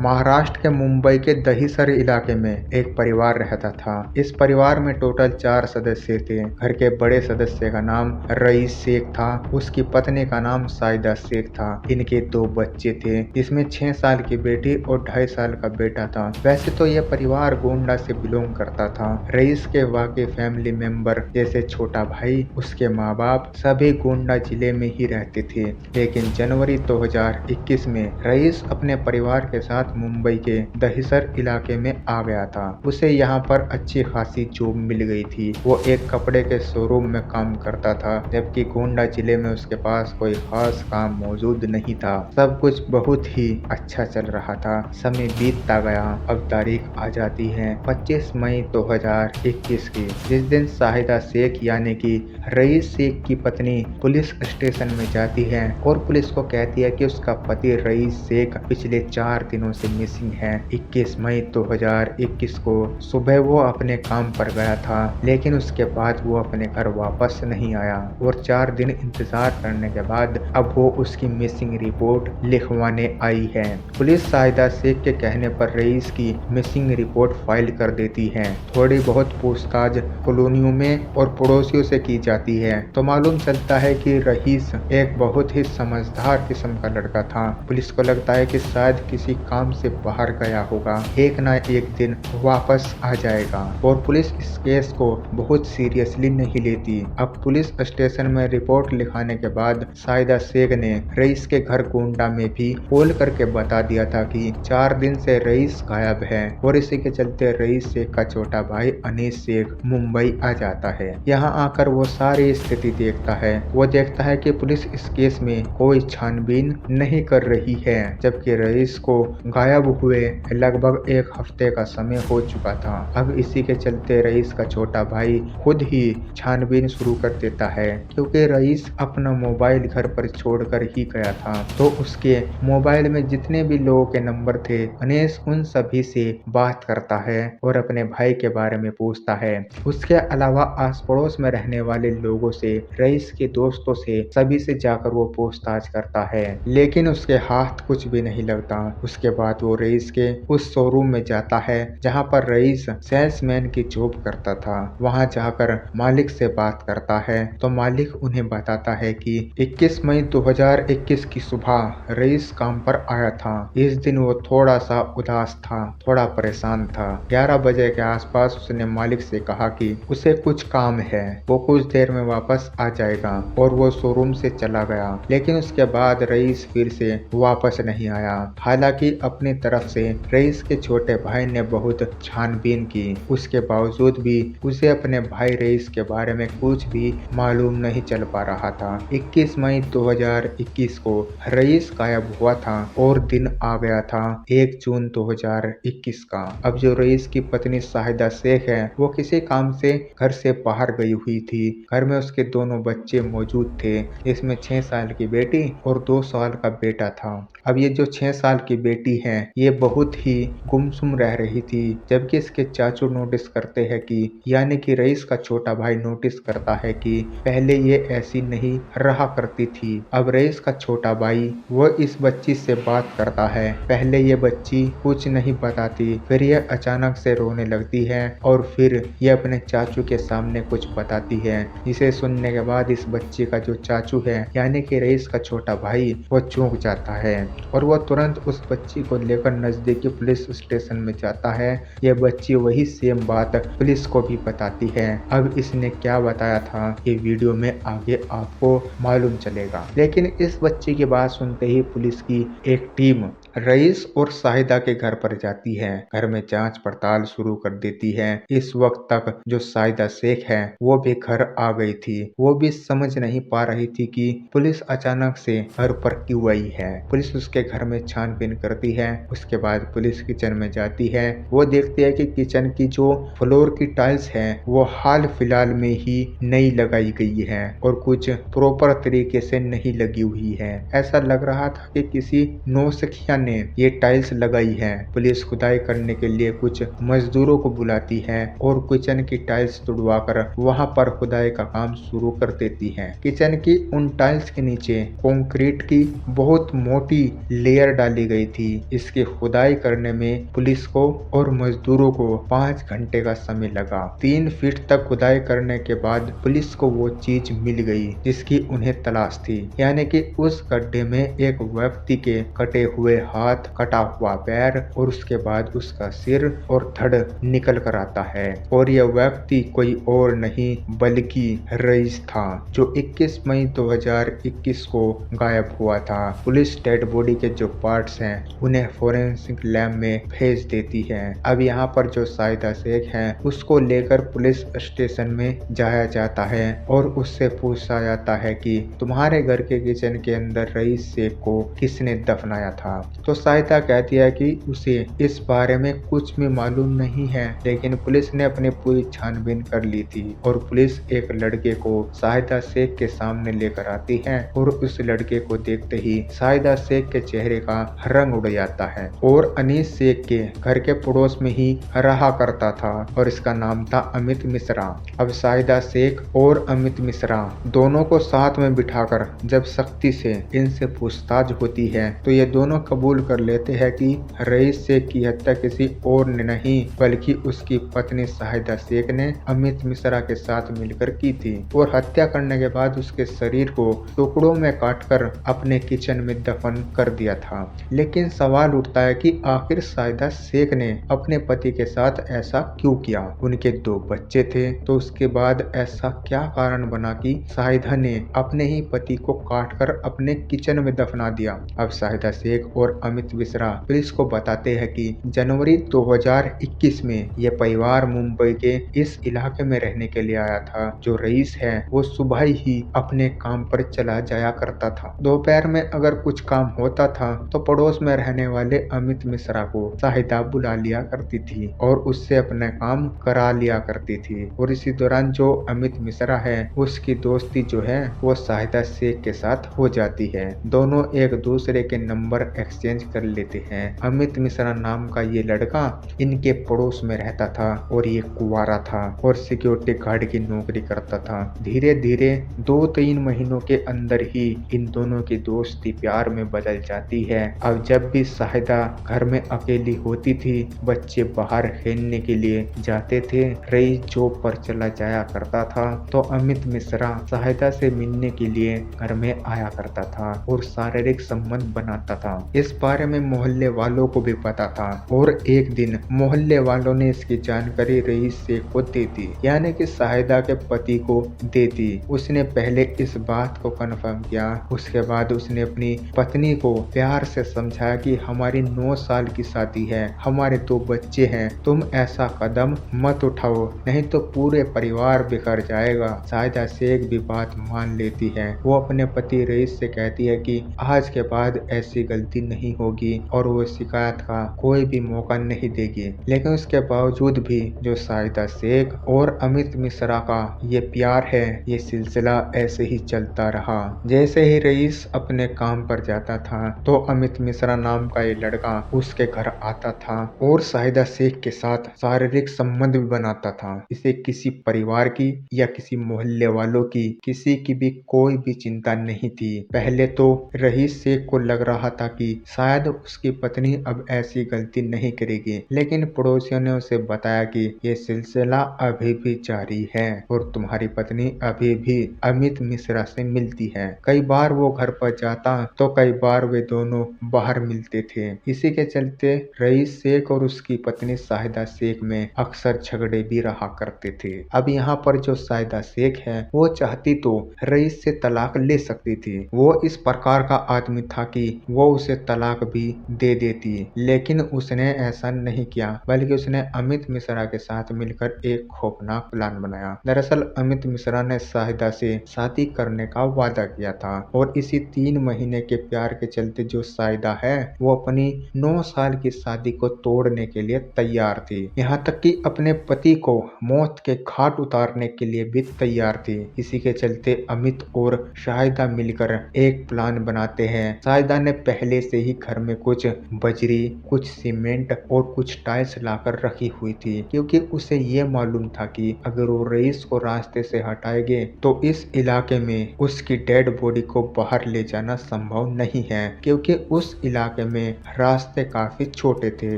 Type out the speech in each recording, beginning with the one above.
महाराष्ट्र के मुंबई के दहिसर इलाके में एक परिवार रहता था। इस परिवार में टोटल 4 सदस्य थे। घर के बड़े सदस्य का नाम रईस शेख था। उसकी पत्नी का नाम साइदा शेख था। इनके 2 बच्चे थे, जिसमें 6 साल की बेटी और 2.5 साल का बेटा था। वैसे तो यह परिवार गोंडा से बिलोंग करता था। रईस के बाकी फैमिली मेंबर जैसे छोटा भाई, उसके माँ बाप सभी गोंडा जिले में ही रहते थे। लेकिन जनवरी 2021 में रईस अपने परिवार के साथ मुंबई के दहिसर इलाके में आ गया था। उसे यहाँ पर अच्छी खासी जॉब मिल गई थी। वो एक कपड़े के शोरूम में काम करता था, जबकि गोंडा जिले में उसके पास कोई खास काम मौजूद नहीं था। सब कुछ बहुत ही अच्छा चल रहा था। समय बीतता गया। अब तारीख आ जाती है 25 मई 2021 की, जिस दिन शाहिदा शेख यानी कि रईस शेख की पत्नी पुलिस स्टेशन में जाती है और पुलिस को कहती है कि उसका पति रईस शेख पिछले 4 दिनों से मिसिंग है। 21 मई 2021 को सुबह वो अपने काम पर गया था, लेकिन उसके बाद वो अपने घर वापस नहीं आया और 4 दिन इंतजार करने के बाद अब वो उसकी मिसिंग रिपोर्ट लिखवाने आई है। पुलिस शाहिदा शेख के कहने पर रईस की मिसिंग रिपोर्ट फाइल कर देती है। थोड़ी बहुत पूछताछ कॉलोनियों में और पड़ोसियों से की जाती है तो मालूम चलता है कि रईस एक बहुत ही समझदार किस्म का लड़का था। पुलिस को लगता है कि शायद किसी काम से बाहर गया होगा, एक ना एक दिन वापस आ जाएगा और पुलिस इस केस को बहुत सीरियसली नहीं लेती। अब पुलिस स्टेशन में रिपोर्ट लिखाने के बाद शाहिदा शेख ने रईस के घर गोंडा में भी कॉल करके बता दिया था कि 4 दिन से रईस गायब है और इसी के चलते रईस शेख का छोटा भाई अनीस शेख मुंबई आ जाता है। यहाँ आकर वो सारी स्थिति देखता है। वो देखता है कि पुलिस इस केस में कोई छानबीन नहीं कर रही है, जबकि रईस को गायब हुए लगभग 1 हफ्ते का समय हो चुका था। अब इसी के चलते रईस का छोटा भाई खुद ही छानबीन शुरू कर देता है, क्योंकि रईस अपना मोबाइल घर पर छोड़कर ही गया था। तो उसके मोबाइल में जितने भी लोगों के नंबर थे, अनीस उन सभी से बात करता है और अपने भाई के बारे में पूछता है। उसके अलावा आस पड़ोस में रहने वाले लोगों से, रईस के दोस्तों से, सभी से जाकर वो पूछताछ करता है, लेकिन उसके हाथ कुछ भी नहीं लगता। उसके बाद वो रईस के उस शोरूम में जाता है जहाँ पर रईस सेल्समैन की जॉब करता था। वहाँ जाकर मालिक से बात करता है तो मालिक उन्हें बताता है कि 21 मई 2021 की सुबह रईस काम पर आया था। इस दिन वो थोड़ा सा उदास था, थोड़ा परेशान था। 11 बजे के आसपास उसने मालिक से कहा कि उसे कुछ काम है, वो कुछ देर में वापस आ जाएगा और वो शोरूम से चला गया। लेकिन उसके बाद रईस फिर से वापस नहीं आया। हालांकि अपनी तरफ से रईस के छोटे भाई ने बहुत छानबीन की, उसके बावजूद भी उसे अपने भाई रईस के बारे में कुछ भी मालूम नहीं चल पा रहा था। 21 मई 2021 को रईस गायब हुआ था और दिन आ गया था 1 जून 2021 का। अब जो रईस की पत्नी शाहिदा शेख है, वो किसी काम से घर से बाहर गई हुई थी। घर में उसके दोनों बच्चे मौजूद थे, इसमें 6 साल की बेटी और 2 साल का बेटा था। अब ये जो 6 साल की बेटी है, ये बहुत ही गुमसुम रह रही थी, जबकि इसके चाचू नोटिस करते हैं कि, यानी कि रईस का छोटा भाई नोटिस करता है कि पहले ये ऐसी नहीं रहा करती थी। अब रईस का छोटा भाई वो इस बच्ची से बात करता है। पहले ये बच्ची कुछ नहीं बताती, फिर ये अचानक से रोने लगती है और फिर ये अपने चाचू के सामने कुछ बताती है, जिसे सुनने के बाद इस बच्ची का जो चाचू है, यानी कि रईस का छोटा भाई, वो चौंक जाता है और वो तुरंत उस बच्ची को लेकर नजदीकी पुलिस स्टेशन में जाता है। ये बच्ची वही सेम बात पुलिस को भी बताती है। अब इसने क्या बताया था, ये वीडियो में आगे आपको मालूम चलेगा। लेकिन इस बच्ची की बात सुनते ही पुलिस की एक टीम रईस और शाहिदा के घर पर जाती है। घर में जांच पड़ताल शुरू कर देती है। इस वक्त तक जो शाहिदा शेख है, वो भी घर आ गई थी। वो भी समझ नहीं पा रही थी कि पुलिस अचानक से घर पर क्यों आई है। पुलिस उसके घर में छानबीन करती है। उसके बाद पुलिस किचन में जाती है। वो देखती है कि किचन की जो फ्लोर की टाइल्स है, वो हाल फिलहाल में ही नई लगाई गई है और कुछ प्रॉपर तरीके से नहीं लगी हुई है। ऐसा लग रहा था कि किसी नौसिखिया ने ये टाइल्स लगाई है। पुलिस खुदाई करने के लिए कुछ मजदूरों को बुलाती है और किचन की टाइल्स तुड़वाकर वहां पर खुदाई का काम शुरू कर देती है। किचन की उन टाइल्स के नीचे कंक्रीट की बहुत मोटी लेयर डाली गई थी। इसकी खुदाई करने में पुलिस को और मजदूरों को 5 घंटे का समय लगा। 3 फीट तक खुदाई करने के बाद पुलिस को वो चीज मिल गई जिसकी उन्हें तलाश थी, यानी कि उस गड्ढे में एक व्यक्ति के कटे हुए हाथ, कटा हुआ पैर और उसके बाद उसका सिर और धड़ निकल कर आता है। और यह व्यक्ति कोई और नहीं बल्कि रईस था, जो 21 मई 2021 को गायब हुआ था। पुलिस डेड बॉडी के जो पार्ट्स हैं उन्हें फोरेंसिक लैब में भेज देती है। अब यहाँ पर जो साहिदा शेख है उसको लेकर पुलिस स्टेशन में जाया जाता है और उससे पूछा जाता है कि तुम्हारे घर के किचन के अंदर रईस शेख को किसने दफनाया था। तो साहिदा कहती है कि उसे इस बारे में कुछ भी मालूम नहीं है, लेकिन पुलिस ने अपनी पूरी छानबीन कर ली थी और पुलिस एक लड़के को साहिदा शेख के सामने लेकर आती है और उस लड़के को देखते ही साहिदा शेख के चेहरे का रंग उड़ जाता है। और अनीस शेख के घर के पड़ोस में ही रहा करता था और इसका नाम था अमित मिश्रा। अब साहिदा शेख और अमित मिश्रा दोनों को साथ में बिठाकर जब सख्ती से इनसे पूछताछ होती है तो ये दोनों कबूल कर लेते हैं कि रईस शेख की हत्या किसी और ने नहीं बल्कि उसकी पत्नी साहिदा शेख ने अमित मिश्रा के साथ मिलकर की थी और हत्या करने के बाद उसके शरीर को टुकड़ों में काटकर अपने किचन में दफन कर दिया था। लेकिन सवाल उठता है कि आखिर साहिदा शेख ने अपने पति के साथ ऐसा क्यों किया। उनके 2 बच्चे थे, तो उसके बाद ऐसा क्या कारण बना कि साहिदा ने अपने ही पति को काटकर अपने किचन में दफना दिया। अब साहिदा शेख और अमित मिश्रा पुलिस को बताते हैं कि जनवरी 2021 में यह परिवार मुंबई के इस इलाके में रहने के लिए आया था। जो रईस है वो सुबह ही अपने काम पर चला जाया करता था। दोपहर में अगर कुछ काम होता था तो पड़ोस में रहने वाले अमित मिश्रा को साहिदा बुला लिया करती थी और उससे अपने काम करा लिया करती थी। और इसी दौरान जो अमित मिश्रा है उसकी दोस्ती जो है वो साहिदा शेख के साथ हो जाती है। दोनों एक दूसरे के नंबर एक्सचेंज कर लेते हैं। अमित मिश्रा नाम का ये लड़का इनके पड़ोस में रहता था और ये कुंवारा था और सिक्योरिटी गार्ड की नौकरी करता था। धीरे धीरे 2-3 महीनों के अंदर ही इन दोनों की दोस्ती प्यार में बदल जाती है। अब जब भी साहिदा घर में अकेली होती थी, बच्चे बाहर खेलने के लिए जाते थे, रईस जॉब पर चला जाया करता था, तो अमित मिश्रा साहिदा से मिलने के लिए घर में आया करता था और शारीरिक संबंध बनाता था। इस बारे में मोहल्ले वालों को भी पता था और एक दिन मोहल्ले वालों ने इसकी जानकारी रईस शेख को दे दी, यानी कि साहिदा के पति को दे दी। उसने पहले इस बात को कन्फर्म किया, उसके बाद उसने अपनी पत्नी को प्यार से समझाया कि हमारी 9 साल की शादी है, हमारे 2 बच्चे हैं, तुम ऐसा कदम मत उठाओ नहीं तो पूरे परिवार बिखर जाएगा। साहिदा शेख भी बात मान लेती है। वो अपने पति रईस से कहती है कि आज के बाद ऐसी गलती नहीं होगी और वो शिकायत का कोई भी मौका नहीं देगी। लेकिन उसके बावजूद भी जो साहिदा शेख और अमित मिश्रा का ये प्यार है, ये सिलसिला ऐसे ही चलता रहा। जैसे ही रईस अपने काम पर जाता था तो अमित मिश्रा नाम का ये लड़का उसके घर आता था और साहिदा शेख के साथ शारीरिक संबंध भी बनाता था। इसे किसी परिवार की या किसी मोहल्ले वालों की किसी की भी कोई भी चिंता नहीं थी। पहले तो रईस शेख को लग रहा था कि शायद उसकी पत्नी अब ऐसी गलती नहीं करेगी, लेकिन पड़ोसियों ने उसे बताया कि ये सिलसिला अभी भी जारी है और तुम्हारी पत्नी अभी भी अमित मिश्रा से मिलती है। कई बार वो घर पर जाता तो कई बार वे दोनों बाहर मिलते थे। इसी के चलते रईस शेख और उसकी पत्नी साहिदा शेख में अक्सर झगड़े भी रहा करते थे। अब यहाँ पर जो साहिदा शेख है वो चाहती तो रईस से तलाक ले सकती थी। वो इस प्रकार का आदमी था कि वो उसे तलाक भी दे देती, लेकिन उसने ऐसा नहीं किया, बल्कि उसने अमित मिश्रा के साथ मिलकर एक खौफनाक प्लान बनाया। दरअसल अमित मिश्रा ने साहिदा से शादी करने का वादा किया था और इसी 3 महीने के प्यार के चलते जो साहिदा है वो अपनी 9 साल की शादी को तोड़ने के लिए तैयार थी। यहाँ तक कि अपने पति को मौत के घाट उतारने के लिए भी तैयार थी। इसी के चलते अमित और साहिदा मिलकर एक प्लान बनाते हैं। साहिदा ने पहले से ही ही घर में कुछ बजरी, कुछ सीमेंट और कुछ टाइल्स लाकर रखी हुई थी, क्योंकि उसे ये मालूम था कि अगर वो रईस को रास्ते से हटाएंगे तो इस इलाके में उसकी डेड बॉडी को बाहर ले जाना संभव नहीं है, क्योंकि उस इलाके में रास्ते काफी छोटे थे,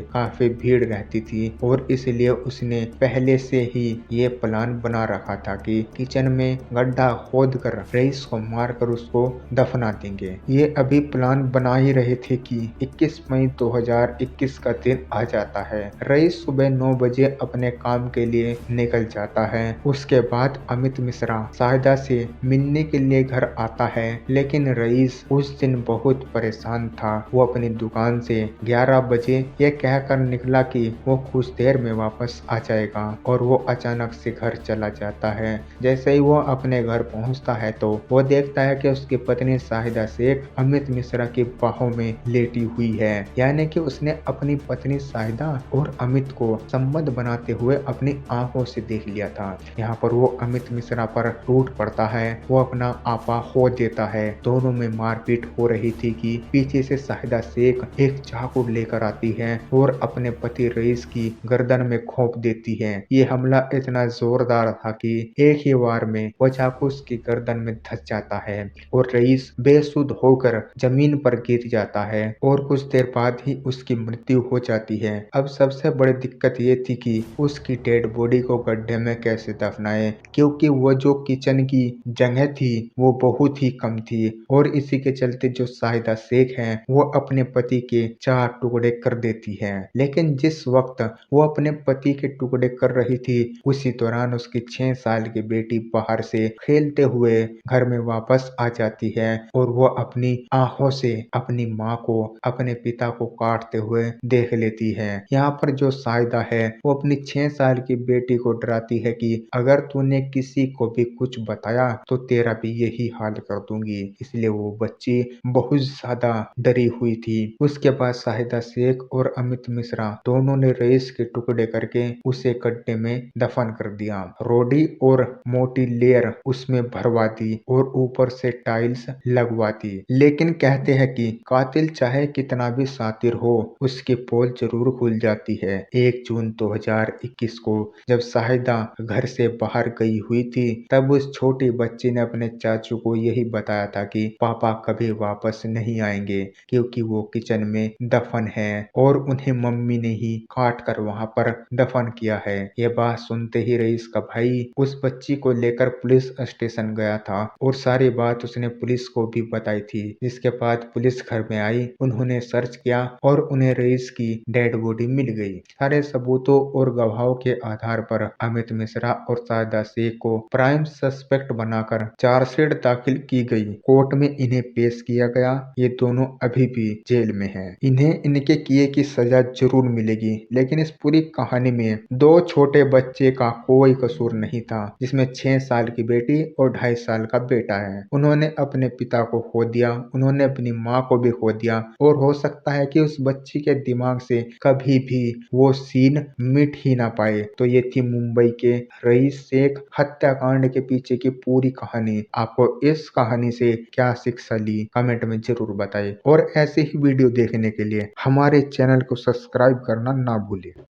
काफी भीड़ रहती थी और इसलिए उसने पहले से ही ये प्लान बना रखा था कि किचन में गड्ढा खोद कर रईस को मारकर उसको दफना देंगे। ये अभी प्लान बना ही रहे थे कि 21 मई 2021 का दिन आ जाता है। रईस सुबह 9 बजे अपने काम के लिए निकल जाता है। उसके बाद अमित मिश्रा साहिदा से मिलने के लिए घर आता है, लेकिन रईस उस दिन बहुत परेशान था। वो अपनी दुकान से 11 बजे ये कहकर निकला कि वो कुछ देर में वापस आ जाएगा और वो अचानक से घर चला जाता है। जैसे ही वो अपने घर पहुंचता है तो वो देखता है कि उसकी पत्नी साहिदा शेख अमित मिश्रा की बाहों में लेटी हुई है, यानी कि उसने अपनी पत्नी साहिदा और अमित को संबंध बनाते हुए अपनी आंखों से देख लिया था। यहाँ पर वो अमित मिश्रा पर टूट पड़ता है, वो अपना आपा खो देता है। दोनों में मारपीट हो रही थी कि पीछे से साहिदा शेख एक चाकू लेकर आती है और अपने पति रईस की गर्दन में घोंप देती है। ये हमला इतना जोरदार था कि एक ही वार में वो चाकू उसकी गर्दन में धंस जाता है और रईस बेसुध होकर जमीन पर गिर जाता है और कुछ देर बाद ही उसकी मृत्यु हो जाती है। अब सबसे बड़ी दिक्कत ये थी कि उसकी डेड बॉडी को गड्ढे में कैसे दफनाए, क्योंकि वो जो किचन की जगह थी वो बहुत ही कम थी और इसी के चलते जो साहिदा शेख है वो अपने पति के 4 टुकड़े कर देती है। लेकिन जिस वक्त वो अपने पति के टुकड़े कर रही थी उसी दौरान उसकी 6 साल की बेटी बाहर से खेलते हुए घर में वापस आ जाती है और वो अपनी आंखों से अपनी माँ को, अपने पिता को काटते हुए देख लेती है। यहाँ पर जो साहिदा है वो अपनी 6 साल की बेटी को डराती है कि अगर तूने किसी को भी कुछ बताया तो तेरा भी यही हाल कर दूंगी। इसलिए वो बच्ची बहुत ज्यादा डरी हुई थी। उसके बाद साहिदा शेख और अमित मिश्रा दोनों ने रईस के टुकड़े करके उसे गड्ढे में दफन कर दिया। रोडी और मोटी लेयर उसमें भरवा दी और ऊपर से टाइल्स लगवा दी। लेकिन कहते हैं कि कातिल चाहे कितना भी शातिर हो, उसकी पोल जरूर खुल जाती है। 1 जून 2021 को जब साहिदा घर से बाहर गई हुई थी तब उस छोटी बच्ची ने अपने चाचू को यही बताया था कि पापा कभी वापस नहीं आएंगे, क्योंकि वो किचन में दफन है और उन्हें मम्मी ने ही काट कर वहां पर दफन किया है। ये बात सुनते ही रईस का भाई उस बच्ची को लेकर पुलिस स्टेशन गया था और सारी बात उसने पुलिस को भी बताई थी। जिसके बाद पुलिस घर में आई, उन्होंने सर्च किया और उन्हें रईस की डेड बॉडी मिल गई। सारे सबूतों और गवाहों के आधार पर अमित मिश्रा और साहिदा शेख को प्राइम सस्पेक्ट बनाकर चार्जशीट दाखिल की गई। कोर्ट में इन्हें पेश किया गया। ये दोनों अभी भी जेल में हैं। इन्हें इनके किए की सजा जरूर मिलेगी, लेकिन इस पूरी कहानी में 2 छोटे बच्चे का कोई कसूर नहीं था, जिसमें 6 साल की बेटी और 2.5 साल का बेटा है। उन्होंने अपने पिता को खो दिया, उन्होंने अपनी माँ को भी खो दिया और हो सकता है कि उस बच्ची के दिमाग से कभी भी वो सीन मिट ही ना पाए। तो ये थी मुंबई के रईस शेख हत्याकांड के पीछे की पूरी कहानी। आपको इस कहानी से क्या शिक्षा ली कमेंट में जरूर बताएं और ऐसे ही वीडियो देखने के लिए हमारे चैनल को सब्सक्राइब करना ना भूलें।